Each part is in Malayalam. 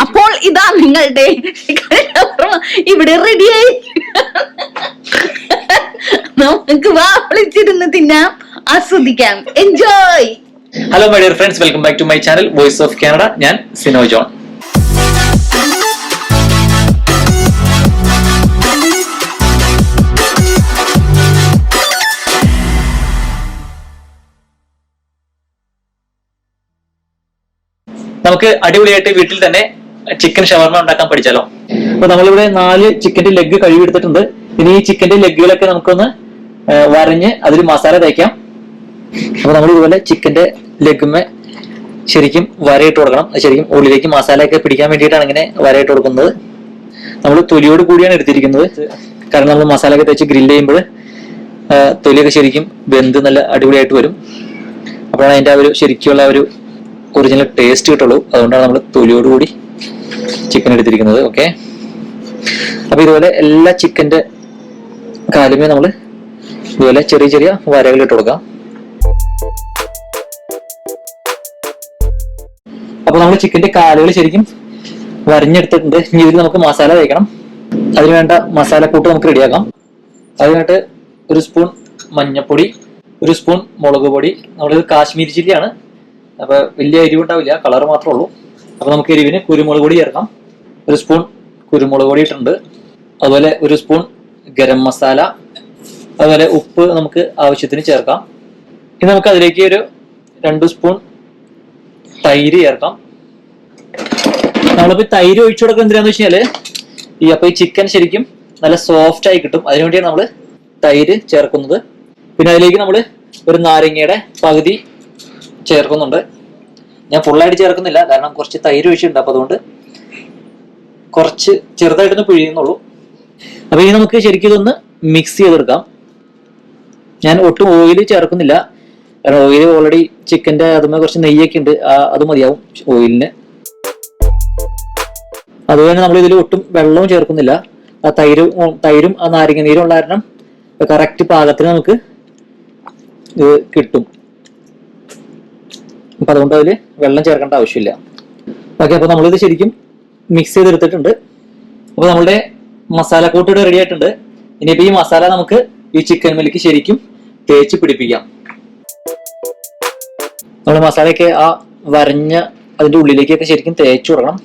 അപ്പോൾ ഇതാ നിങ്ങളുടെ ഇവിടെ റെഡിയായി. നമുക്ക് വിളിച്ചിരുന്ന് തിന്നാം, ആസ്വദിക്കാം. Enjoy. Hello my dear friends, welcome back to my channel voice of Canada. ഞാൻ സിനോ ജോൺ. നമുക്ക് അടിപൊളിയായിട്ട് വീട്ടിൽ തന്നെ ചിക്കൻ ഷവർമ ഉണ്ടാക്കാൻ പഠിച്ചാലോ? അപ്പൊ നമ്മളിവിടെ 4 ചിക്കന്റെ ലെഗ് കഴുകിയെടുത്തിട്ടുണ്ട്. ഇനി ഈ ചിക്കന്റെ ലെഗുകളൊക്കെ നമുക്കൊന്ന് വരഞ്ഞ് അതിൽ മസാല തേക്കാം. അപ്പൊ നമ്മൾ ഇതുപോലെ ചിക്കന്റെ ലെഗുമേ ശരിക്കും വരയിട്ട് കൊടുക്കണം. ശരിക്കും ഉള്ളിലേക്ക് മസാലയൊക്കെ പിടിക്കാൻ വേണ്ടിയിട്ടാണ് ഇങ്ങനെ വരയിട്ട് കൊടുക്കുന്നത്. നമ്മൾ തൊലിയോട് കൂടിയാണ് എടുത്തിരിക്കുന്നത്, കാരണം നമ്മൾ മസാലയൊക്കെ തേച്ച് ഗ്രില്ല് ചെയ്യുമ്പോൾ തൊലിയൊക്കെ ശരിക്കും വെന്ത് നല്ല അടിപൊളിയായിട്ട് വരും. അപ്പോഴാണ് അതിന്റെ ആ ഒരു ശരിക്കുള്ള ഒരു ഒറിജിനൽ ടേസ്റ്റ് കിട്ടുള്ളൂ. അതുകൊണ്ടാണ് നമ്മൾ തൊലിയോടുകൂടി ചിക്കൻ എടുത്തിരിക്കുന്നത്. ഓക്കെ, അപ്പൊ ഇതുപോലെ എല്ലാ ചിക്കന്റെ കാലുമേ നമ്മൾ ഇതുപോലെ ചെറിയ ചെറിയ വരകൾ ഇട്ട് കൊടുക്കാം. അപ്പൊ നമ്മൾ ചിക്കന്റെ കാലുകൾ ശരിക്കും വരഞ്ഞെടുത്തിട്ടുണ്ട്. ഇനി ഇതിൽ നമുക്ക് മസാല തേക്കണം. അതിനുവേണ്ട മസാലക്കൂട്ട് നമുക്ക് റെഡിയാക്കാം. അതിനായിട്ട് 1 സ്പൂൺ മഞ്ഞൾപ്പൊടി, 1 സ്പൂൺ മുളക് പൊടി. നമ്മളിത് കാശ്മീരി ചില്ലിയാണ്, അപ്പൊ വലിയ എരിവുണ്ടാവില്ല, കളർ മാത്രമേ ഉള്ളൂ. അപ്പൊ നമുക്ക് എരിവിന് കുരുമുളക് പൊടി ചേർക്കാം. 1 സ്പൂൺ കുരുമുളക് പൊടി ഇട്ടിട്ടുണ്ട്. അതുപോലെ 1 സ്പൂൺ ഗരം മസാല, അതുപോലെ ഉപ്പ് നമുക്ക് ആവശ്യത്തിന് ചേർക്കാം. ഇനി നമുക്ക് അതിലേക്ക് ഒരു 2 സ്പൂൺ തൈര് ചേർക്കാം. നമ്മളിപ്പോ തൈര് ഒഴിച്ചു കൊടുക്കുന്നത് എന്തിനാന്ന് വെച്ചാല് ഈ ചിക്കൻ ശരിക്കും നല്ല സോഫ്റ്റ് ആയി കിട്ടും. അതിനുവേണ്ടിയാണ് നമ്മൾ തൈര് ചേർക്കുന്നത്. പിന്നെ അതിലേക്ക് നമ്മൾ ഒരു നാരങ്ങയുടെ പകുതി ചേർക്കുന്നുണ്ട്. ഞാൻ ഫുള്ളായിട്ട് ചേർക്കുന്നില്ല, കാരണം കുറച്ച് തൈര് ഒഴിച്ചിട്ടുണ്ട്. അപ്പൊ അതുകൊണ്ട് കുറച്ച് ചെറുതായിട്ടൊന്ന് പിഴിയുന്നുള്ളൂ. അപ്പൊ ഇനി നമുക്ക് ശരിക്കും ഇതൊന്ന് മിക്സ് ചെയ്തെടുക്കാം. ഞാൻ ഒട്ടും ഓയിൽ ചേർക്കുന്നില്ല, കാരണം ഓയിൽ ഓൾറെഡി ചിക്കന്റെ അതുമേ കുറച്ച് നെയ്യൊക്കെ ഉണ്ട്, അത് മതിയാവും ഓയിലിന്. അതുപോലെ നമ്മൾ ഇതിൽ ഒട്ടും വെള്ളവും ചേർക്കുന്നില്ല. ആ തൈരും ആ നാരങ്ങ നീരും ഉള്ള കാരണം കറക്റ്റ് പാകത്തിന് നമുക്ക് ഇത് കിട്ടും. അപ്പൊ അതുകൊണ്ട് അതിൽ വെള്ളം ചേർക്കേണ്ട ആവശ്യമില്ല. ഓക്കെ, അപ്പൊ നമ്മളിത് ശരിക്കും മിക്സ് ചെയ്തെടുത്തിട്ടുണ്ട്. അപ്പൊ നമ്മളുടെ മസാലക്കൂട്ട് ഇവിടെ റെഡി ആയിട്ടുണ്ട്. ഇനിയിപ്പോ ഈ മസാല നമുക്ക് ഈ ചിക്കൻ മില്ലിക്ക് ശരിക്കും തേച്ച് പിടിപ്പിക്കാം. നമ്മൾ മസാലയൊക്കെ ആ വരഞ്ഞ അതിന്റെ ഉള്ളിലേക്കൊക്കെ ശരിക്കും തേച്ച് കൊടുക്കണം.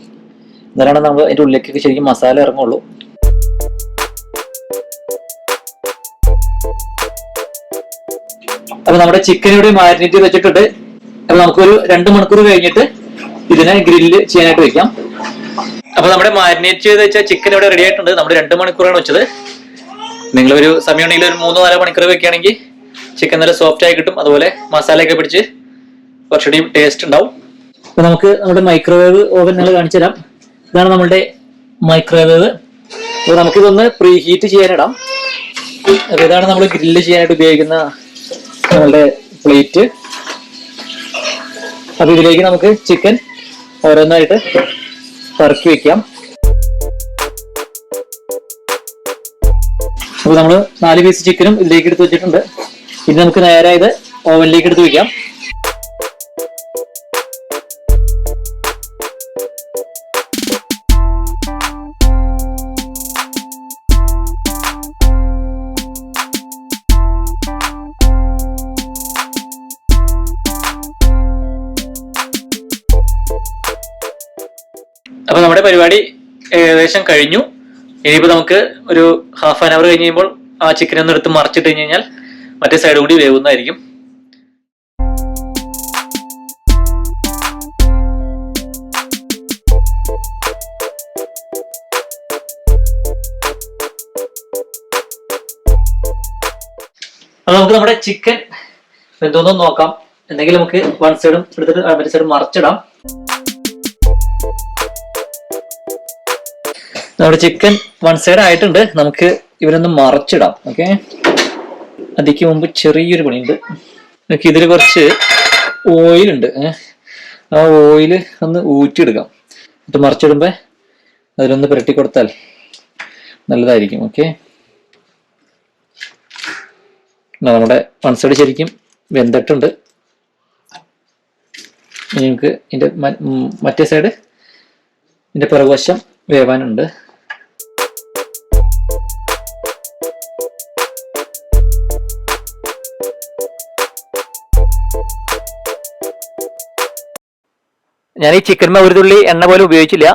എന്നാലാണ് നമ്മൾ അതിന്റെ ഉള്ളിലേക്കൊക്കെ ശരിക്കും മസാല ഇറങ്ങുള്ളൂ. അപ്പൊ നമ്മുടെ ചിക്കൻ ഇവിടെ മാരിനേറ്റ് ചെയ്ത് വെച്ചിട്ടുണ്ട്. അപ്പൊ നമുക്കൊരു 2 മണിക്കൂർ കഴിഞ്ഞിട്ട് ഇതിനെ ഗ്രില്ല് ചെയ്യാനായിട്ട് വെക്കാം. അപ്പൊ നമ്മുടെ മാരിനേറ്റ് ചെയ്ത് വെച്ച ചിക്കൻ ഇവിടെ റെഡി ആയിട്ടുണ്ട്. നമ്മൾ 2 മണിക്കൂറാണ് വെച്ചത്. നിങ്ങളൊരു സമയമാണെങ്കിൽ ഒരു 3-4 മണിക്കൂർ വെക്കുകയാണെങ്കിൽ ചിക്കൻ നല്ല സോഫ്റ്റ് ആയി കിട്ടും. അതുപോലെ മസാലയൊക്കെ പിടിച്ച് കുറച്ചുകൂടി ടേസ്റ്റ് ഉണ്ടാവും. അപ്പൊ നമുക്ക് നമ്മുടെ മൈക്രോവേവ് ഓവൻ നിങ്ങൾ കാണിച്ചു തരാം. ഇതാണ് നമ്മളുടെ മൈക്രോവേവ്. അപ്പൊ നമുക്കിതൊന്ന് പ്രീ ഹീറ്റ് ചെയ്യാനിടാം. അപ്പൊ ഇതാണ് നമ്മൾ ഗ്രില്ല് ചെയ്യാനായിട്ട് ഉപയോഗിക്കുന്ന നമ്മളുടെ പ്ലേറ്റ്. അപ്പൊ ഇതിലേക്ക് നമുക്ക് ചിക്കൻ ഓരോന്നായിട്ട് പറക്കി വെക്കാം. അപ്പൊ നമ്മൾ 4 പീസ് ചിക്കനും ഇതിലേക്ക് എടുത്ത് വെച്ചിട്ടുണ്ട്. ഇനി നമുക്ക് നേരെ ഇത് ഓവനിലേക്ക് എടുത്ത് വെക്കാം. അപ്പൊ നമ്മുടെ പരിപാടി ഏകദേശം കഴിഞ്ഞു. ഇനിയിപ്പോ നമുക്ക് ഒരു ½ ആൻ അവർ കഴിഞ്ഞ് കഴിയുമ്പോൾ ആ ചിക്കൻ ഒന്ന് എടുത്ത് മറിച്ചിട്ട് കഴിഞ്ഞാൽ മറ്റേ സൈഡ് കൂടി വേവുന്നതായിരിക്കും. അപ്പൊ നമുക്ക് നമ്മുടെ ചിക്കൻ എന്തോന്നും നോക്കാം. എന്തെങ്കിലും നമുക്ക് 1 സൈഡും എടുത്തിട്ട് മറ്റേ സൈഡ് മറിച്ചിടാം. നമ്മുടെ ചിക്കൻ 1 സൈഡ് ആയിട്ടുണ്ട്. നമുക്ക് ഇവരൊന്ന് മറച്ചിടാം. ഓക്കെ, അതിക്ക് മുമ്പ് ചെറിയൊരു പണിയുണ്ട്. നമുക്ക് ഇതിൽ കുറച്ച് ഓയിലുണ്ട്. ആ ഓയില് ഒന്ന് ഊറ്റിയെടുക്കാം. എന്നിട്ട് മറിച്ചിടുമ്പോ അതിലൊന്ന് പുരട്ടി കൊടുത്താൽ നല്ലതായിരിക്കും. ഓക്കെ, നമ്മുടെ 1 സൈഡ് ശരിക്കും വെന്തിട്ടുണ്ട്. നമുക്ക് ഇതിന്റെ മറ്റേ സൈഡ് ഇതിന്റെ പിറകുവശം വേവാനുണ്ട്. ഞാൻ ഈ ചിക്കന്മ ഒരു തുള്ളി എണ്ണ പോലും ഉപയോഗിച്ചില്ല.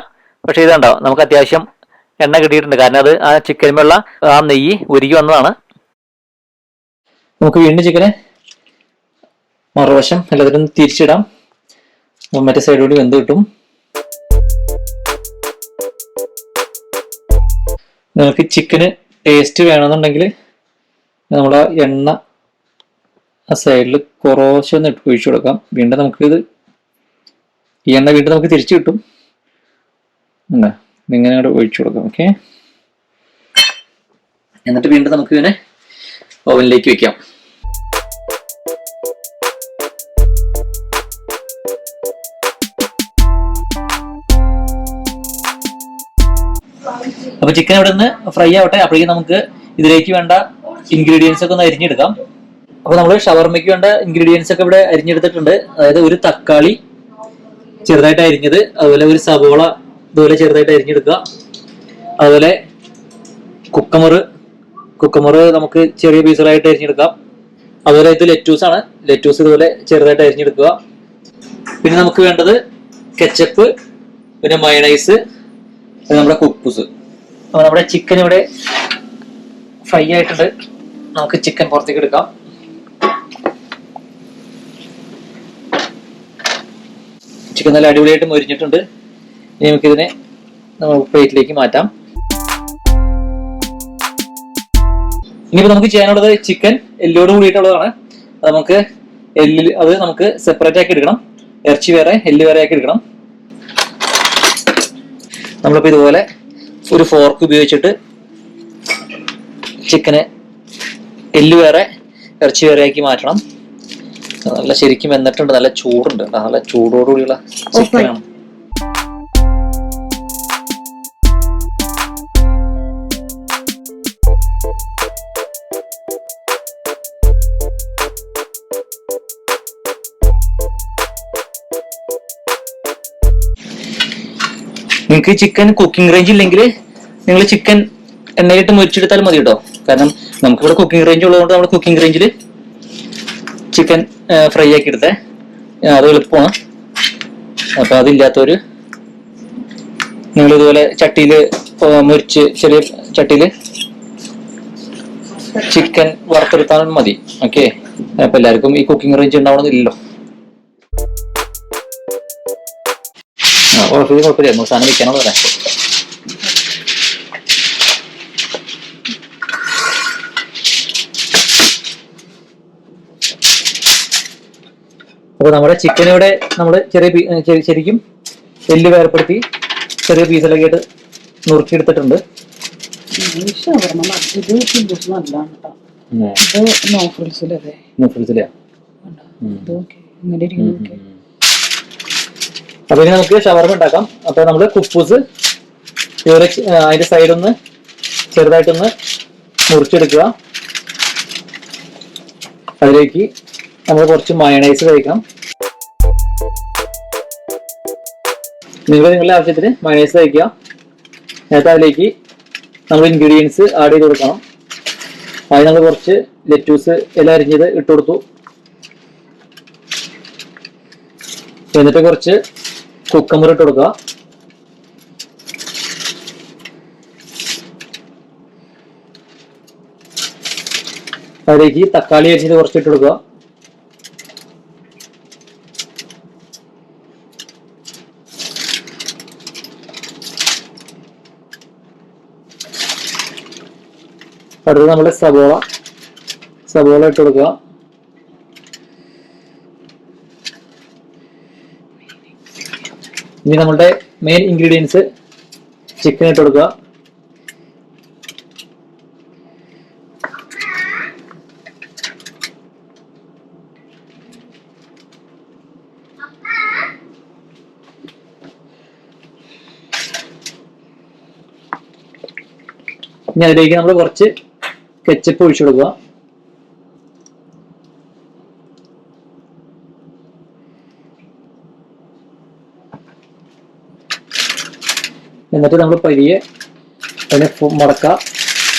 പക്ഷെ ഇതുണ്ടോ, നമുക്ക് അത്യാവശ്യം എണ്ണ കിട്ടിയിട്ടുണ്ട്. കാരണം അത് ആ ചിക്കന്മുള്ള ആ നെയ്യ് ഉരുകി വന്നതാണ്. നമുക്ക് വീണ്ടും ചിക്കന് മറുവശം എല്ലാത്തിനും തിരിച്ചിടാം. മറ്റേ സൈഡ് കൂടി വെന്ത് കിട്ടും. നിങ്ങൾക്ക് ചിക്കന് ടേസ്റ്റ് വേണമെന്നുണ്ടെങ്കിൽ നമ്മൾ ആ എണ്ണ ആ സൈഡിൽ കുറച്ചൊന്ന് ഒഴിച്ചു കൊടുക്കാം. വീണ്ടും നമുക്കിത് ഈ എണ്ണ വീണ്ടും നമുക്ക് തിരിച്ചു കിട്ടും. ഇങ്ങനെ അങ്ങോട്ട് ഒഴിച്ചു കൊടുക്കാം. ഓക്കെ, എന്നിട്ട് വീണ്ടും നമുക്ക് ഇതിനെ ഓവനിലേക്ക് വെക്കാം. അപ്പൊ ചിക്കൻ ഇവിടെ നിന്ന് ഫ്രൈ ആവട്ടെ. അപ്പോഴേക്കും നമുക്ക് ഇതിലേക്ക് വേണ്ട ഇൻഗ്രീഡിയൻസ് ഒക്കെ ഒന്ന് അരിഞ്ഞെടുക്കാം. അപ്പൊ നമ്മൾ ഷവർമയ്ക്ക് വേണ്ട ഇൻഗ്രീഡിയൻസ് ഒക്കെ ഇവിടെ അരിഞ്ഞെടുത്തിട്ടുണ്ട്. അതായത് ഒരു തക്കാളി ചെറുതായിട്ട് അരിഞ്ഞത്, അതുപോലെ ഒരു സവോള ഇതുപോലെ ചെറുതായിട്ട് അരിഞ്ഞെടുക്കുക. അതുപോലെ കുക്കമർ നമുക്ക് ചെറിയ പീസുകളായിട്ട് അരിഞ്ഞെടുക്കാം. അതുപോലെ ഇത് ലെറ്റൂസ് ആണ്. ലെറ്റൂസ് ഇതുപോലെ ചെറുതായിട്ട് അരിഞ്ഞെടുക്കുക. പിന്നെ നമുക്ക് വേണ്ടത് കെച്ചപ്പ്, പിന്നെ മയണൈസ്, പിന്നെ നമ്മുടെ കുക്കൂസ്. അപ്പൊ നമ്മുടെ ചിക്കൻ ഇവിടെ ഫ്രൈ ആയിട്ടുണ്ട്. നമുക്ക് ചിക്കൻ പുറത്തേക്ക് എടുക്കാം. ചിക്കൻ നല്ല അടിപൊളിയായിട്ട് മൊരിഞ്ഞിട്ടുണ്ട്. ഇനി നമുക്കിതിനെ പ്ലേറ്റിലേക്ക് മാറ്റാം. ഇനിയിപ്പോ നമുക്ക് ചെയ്യാനുള്ളത് ചിക്കൻ എല്ലോട് കൂടിയിട്ടുള്ളതാണ്. അത് നമുക്ക് സെപ്പറേറ്റ് ആക്കി എടുക്കണം. ഇറച്ചി വേറെ, എല്ല് വേറെ ആക്കി എടുക്കണം. നമ്മളിപ്പോ ഇതുപോലെ ഒരു ഫോർക്ക് ഉപയോഗിച്ചിട്ട് ചിക്കന് എല്ല് വേറെ ഇറച്ചി വേറെ ആക്കി മാറ്റണം. നല്ല ശരിക്കും വെന്നിട്ടുണ്ട്. നല്ല ചൂടുണ്ട്. നല്ല ചൂടോടുകൂടിയുള്ള ചിക്കനാണ്. നിങ്ങൾക്ക് ചിക്കൻ കുക്കിംഗ് റേഞ്ച് ഇല്ലെങ്കിൽ നിങ്ങൾ ചിക്കൻ എണ്ണയിലിട്ട് മുരിച്ചെടുത്താലും മതി കേട്ടോ. കാരണം നമുക്കിവിടെ കുക്കിംഗ് റേഞ്ച് ഉള്ളതുകൊണ്ട് നമ്മൾ കുക്കിംഗ് റേഞ്ചിൽ ചിക്കൻ ഫ്രൈ ആക്കി എടുത്തേ. അത് എളുപ്പമാണ്. അപ്പൊ അതില്ലാത്തവര് നിങ്ങൾ ഇതുപോലെ ചട്ടിയിൽ മുരിച്ച് ചെറിയ ചട്ടിയിൽ ചിക്കൻ വറുത്തെടുത്താലും മതി. ഓക്കെ, അപ്പൊ എല്ലാവർക്കും ഈ കുക്കിംഗ് റേഞ്ച് ഉണ്ടാവണമെന്നില്ലല്ലോ. കുഴപ്പമില്ല, നമുക്ക് സാധനം വെക്കാനുള്ളതല്ലേ. അപ്പൊ നമ്മുടെ ചിക്കൻ ഇവിടെ നമ്മൾ ശരിക്കും എല്ല് വേർപ്പെടുത്തി ചെറിയ പീസിലൊക്കെ ആയിട്ട് നുറുക്കിയെടുത്തിട്ടുണ്ട്. അപ്പൊ ഇനി നമുക്ക് ഷവർമ ഉണ്ടാക്കാം. അപ്പൊ നമ്മള് കുപ്പൂസ് ഇതുപോലെ അതിന്റെ സൈഡൊന്ന് ചെറുതായിട്ടൊന്ന് മുറിച്ചെടുക്കുക. അതിലേക്ക് നമ്മൾ കുറച്ച് മയണൈസ് കഴിക്കണം. നിങ്ങളുടെ ആവശ്യത്തിന് മയണൈസ് കഴിക്കുക. എന്നിട്ട് അതിലേക്ക് നമ്മൾ ഇൻഗ്രീഡിയൻസ് ആഡ് ചെയ്ത് കൊടുക്കണം. അതിന് നമ്മൾ കുറച്ച് ലെറ്റൂസ് എല്ലാം അരിഞ്ഞത് ഇട്ട് കൊടുത്തു. എന്നിട്ട് കുറച്ച് കുക്കമ്പർ ഇട്ട് കൊടുക്കുക. അതിലേക്ക് തക്കാളി അരിഞ്ഞത് കുറച്ച് ഇട്ട് കൊടുക്കുക. അടുത്തത് നമ്മുടെ സവോള ഇട്ട് കൊടുക്കുക. ഇനി നമ്മുടെ മെയിൻ ഇൻഗ്രീഡിയൻസ് ചിക്കൻ ഇട്ട് കൊടുക്കുക. ഇനി അതിലേക്ക് നമ്മൾ കുറച്ച് കെച്ചപ്പ് ഒഴിച്ചു കൊടുക്കുക. എന്നിട്ട് നമ്മൾ പതിയെ അതിനെ മടക്കുക.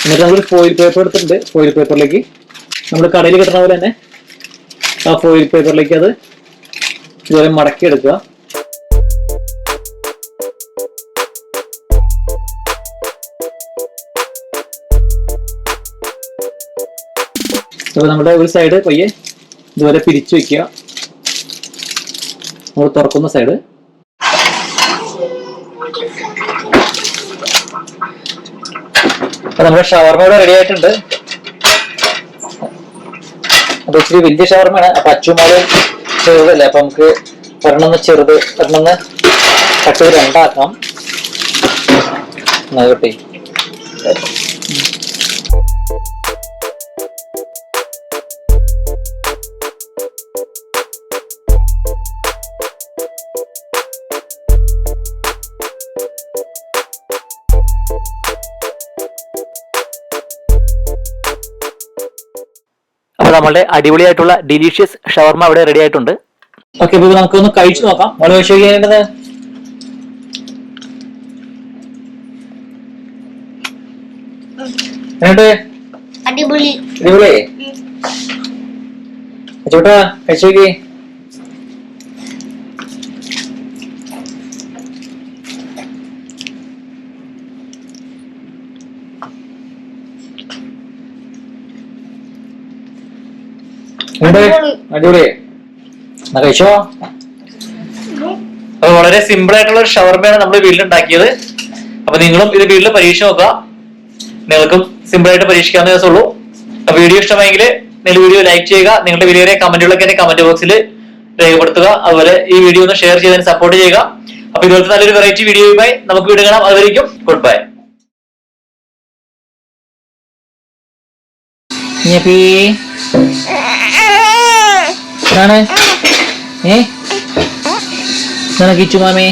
എന്നിട്ട് നമ്മൾ ഫോയിൽ പേപ്പർ എടുത്തിട്ടുണ്ട്. ഫോയിൽ പേപ്പറിലേക്ക് നമ്മൾ കടയിൽ കിട്ടുന്ന പോലെ തന്നെ ആ ഫോയിൽ പേപ്പറിലേക്ക് അത് ഇതുപോലെ മടക്കി എടുക്കുക. അപ്പൊ നമ്മുടെ ഒരു സൈഡ് പയ്യെ ഇതുപോലെ പിരിച്ചു വെക്കുക. നമ്മൾ തുറക്കുന്ന സൈഡ്. അപ്പൊ നമ്മുടെ ഷവർമ ഇവിടെ റെഡി ആയിട്ടുണ്ട്. അപ്പൊ ഇച്ചിരി വലിയ ഷവർമയാണ്. അപ്പൊ അച്ചുമാള് ചെറുതല്ലേ, അപ്പൊ നമുക്ക് ഒരെണ്ണം ചെറുത് ഒരെണ്ണം കട്ട് ചെയ്ത് രണ്ടാക്കാം. നോക്കട്ടെ. അപ്പൊ നമ്മളുടെ അടിപൊളിയായിട്ടുള്ള ഡിലീഷ്യസ് ഷവർമ ഇവിടെ റെഡി ആയിട്ടുണ്ട്. ഓക്കെ, ഇപ്പൊ നമുക്കൊന്ന് കഴിച്ചു നോക്കാം. നമ്മൾ കഴിച്ചു നോക്കിയത് അടിപൊളി. അടിപൊളി ചോട്ടാ, കഴിച്ചു നോക്കി. അടിപൊളി. കഴിച്ചോ. അപ്പൊ വളരെ സിമ്പിൾ ആയിട്ടുള്ള ഒരു ഷവർമയാണ് നമ്മൾ വീട്ടിലുണ്ടാക്കിയത്. അപ്പൊ നിങ്ങളും ഇത് വീട്ടിൽ പരീക്ഷ നോക്കുക. നിങ്ങൾക്കും സിമ്പിൾ ആയിട്ട് പരീക്ഷിക്കാവുന്ന ദിവസമുള്ളൂ. അപ്പൊ വീഡിയോ ഇഷ്ടമായെങ്കിൽ നിങ്ങൾ വീഡിയോ ലൈക്ക് ചെയ്യുക. നിങ്ങളുടെ വിലയേറിയ കമന്റുകളൊക്കെ എന്നെ കമന്റ് ബോക്സിൽ രേഖപ്പെടുത്തുക. അതുപോലെ ഈ വീഡിയോ ഒന്ന് ഷെയർ ചെയ്തതിന് സപ്പോർട്ട് ചെയ്യുക. അപ്പൊ ഇതുപോലത്തെ നല്ലൊരു വെറൈറ്റി വീഡിയോയുമായി നമുക്ക് വീണ്ടും കാണാം. അതുവരെയും ഗുഡ് ബൈ. കിച്ചു മാമേ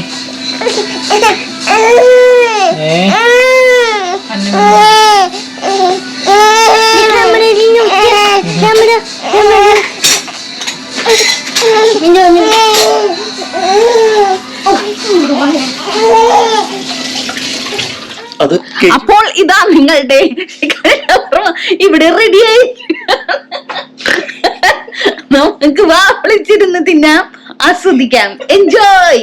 അപ്പോൾ ഇതാ നിങ്ങളുടെ ഇവിടെ റെഡിയായി. നമുക്ക് വാ വിളിച്ചിരുന്ന് തിന്നാം, ആസ്വദിക്കാം. എൻജോയ്.